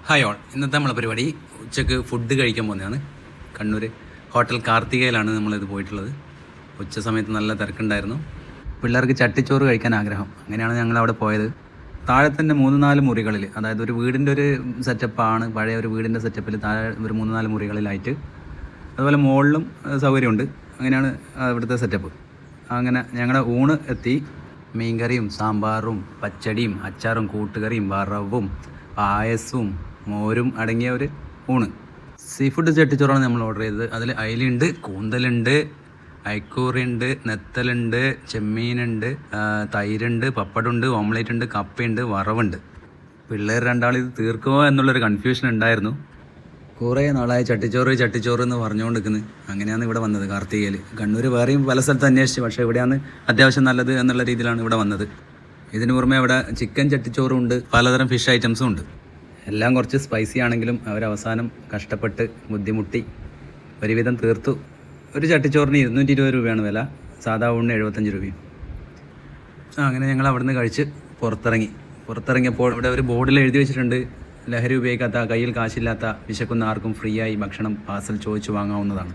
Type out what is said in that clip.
Hi all, ഇന്നത്തെ നമ്മളെ പരിപാടി ഉച്ചക്ക് ഫുഡ് കഴിക്കാൻ പോകുന്നതാണ്. കണ്ണൂർ ഹോട്ടൽ കാർത്തികയിലാണ് നമ്മളിത് പോയിട്ടുള്ളത്. ഉച്ച സമയത്ത് നല്ല തിരക്കുണ്ടായിരുന്നു. പിള്ളേർക്ക് ചട്ടിച്ചോറ് കഴിക്കാൻ ആഗ്രഹം, അങ്ങനെയാണ് ഞങ്ങൾ അവിടെ പോയത്. താഴെ തന്നെ 3-4 മുറികളിൽ, അതായത് ഒരു വീടിൻ്റെ ഒരു സെറ്റപ്പാണ്, പഴയ ഒരു വീടിൻ്റെ സെറ്റപ്പിൽ താഴെ ഒരു 3-4 മുറികളിലായിട്ട്. അതുപോലെ മുകളിലും സൗകര്യമുണ്ട്. അങ്ങനെയാണ് ഇവിടുത്തെ സെറ്റപ്പ്. അങ്ങനെ ഞങ്ങളുടെ ഊണ് എത്തി. മീൻകറിയും സാമ്പാറും പച്ചടിയും അച്ചാറും കൂട്ടുകറിയും വറവും പായസവും മോരും അടങ്ങിയ ഒരു ഊണ്. സീ ഫുഡ് ചട്ടിച്ചോറാണ് നമ്മൾ ഓർഡർ ചെയ്തത്. അതിൽ അയിലുണ്ട്, കൂന്തലുണ്ട്, അയക്കൂറിയുണ്ട്, നെത്തലുണ്ട്, ചെമ്മീനുണ്ട്, തൈരുണ്ട്, പപ്പടമുണ്ട്, ഓംലേറ്റ് ഉണ്ട്, കപ്പയുണ്ട്, വറവുണ്ട്. പിള്ളേർ രണ്ടാളിത് തീർക്കുമോ എന്നുള്ളൊരു കൺഫ്യൂഷൻ ഉണ്ടായിരുന്നു. കുറേ നാളായി ചട്ടിച്ചോറ് എന്ന് പറഞ്ഞുകൊണ്ടിരിക്കുന്നത്. അങ്ങനെയാണ് ഇവിടെ വന്നത് കാർത്തികയിൽ. കണ്ണൂർ വേറെയും പല സ്ഥലത്ത് അന്വേഷിച്ചു, പക്ഷേ ഇവിടെയാണ് അത്യാവശ്യം നല്ലത് എന്നുള്ള രീതിയിലാണ് ഇവിടെ വന്നത്. ഇതിന് പുറമെ ഇവിടെ ചിക്കൻ ചട്ടിച്ചോറും ഉണ്ട്, പലതരം ഫിഷ് ഐറ്റംസും ഉണ്ട്. എല്ലാം കുറച്ച് സ്പൈസി ആണെങ്കിലും അവരവസാനം കഷ്ടപ്പെട്ട് ബുദ്ധിമുട്ടി ഒരുവിധം തീർത്തു. ഒരു ചട്ടിച്ചോറിന് 220 രൂപയാണ് വില, സാധാ ഊണിന് 75 രൂപയും. അങ്ങനെ ഞങ്ങൾ അവിടുന്ന് കഴിച്ച് പുറത്തിറങ്ങിയപ്പോൾ ഇവിടെ ഒരു ബോർഡിൽ എഴുതി വെച്ചിട്ടുണ്ട്, ലഹരി ഉപയോഗിക്കാത്ത, കയ്യിൽ കാശില്ലാത്ത, വിശക്കുന്ന ആർക്കും ഫ്രീ ആയി ഭക്ഷണം പാർസൽ ചോദിച്ചു വാങ്ങാവുന്നതാണ്.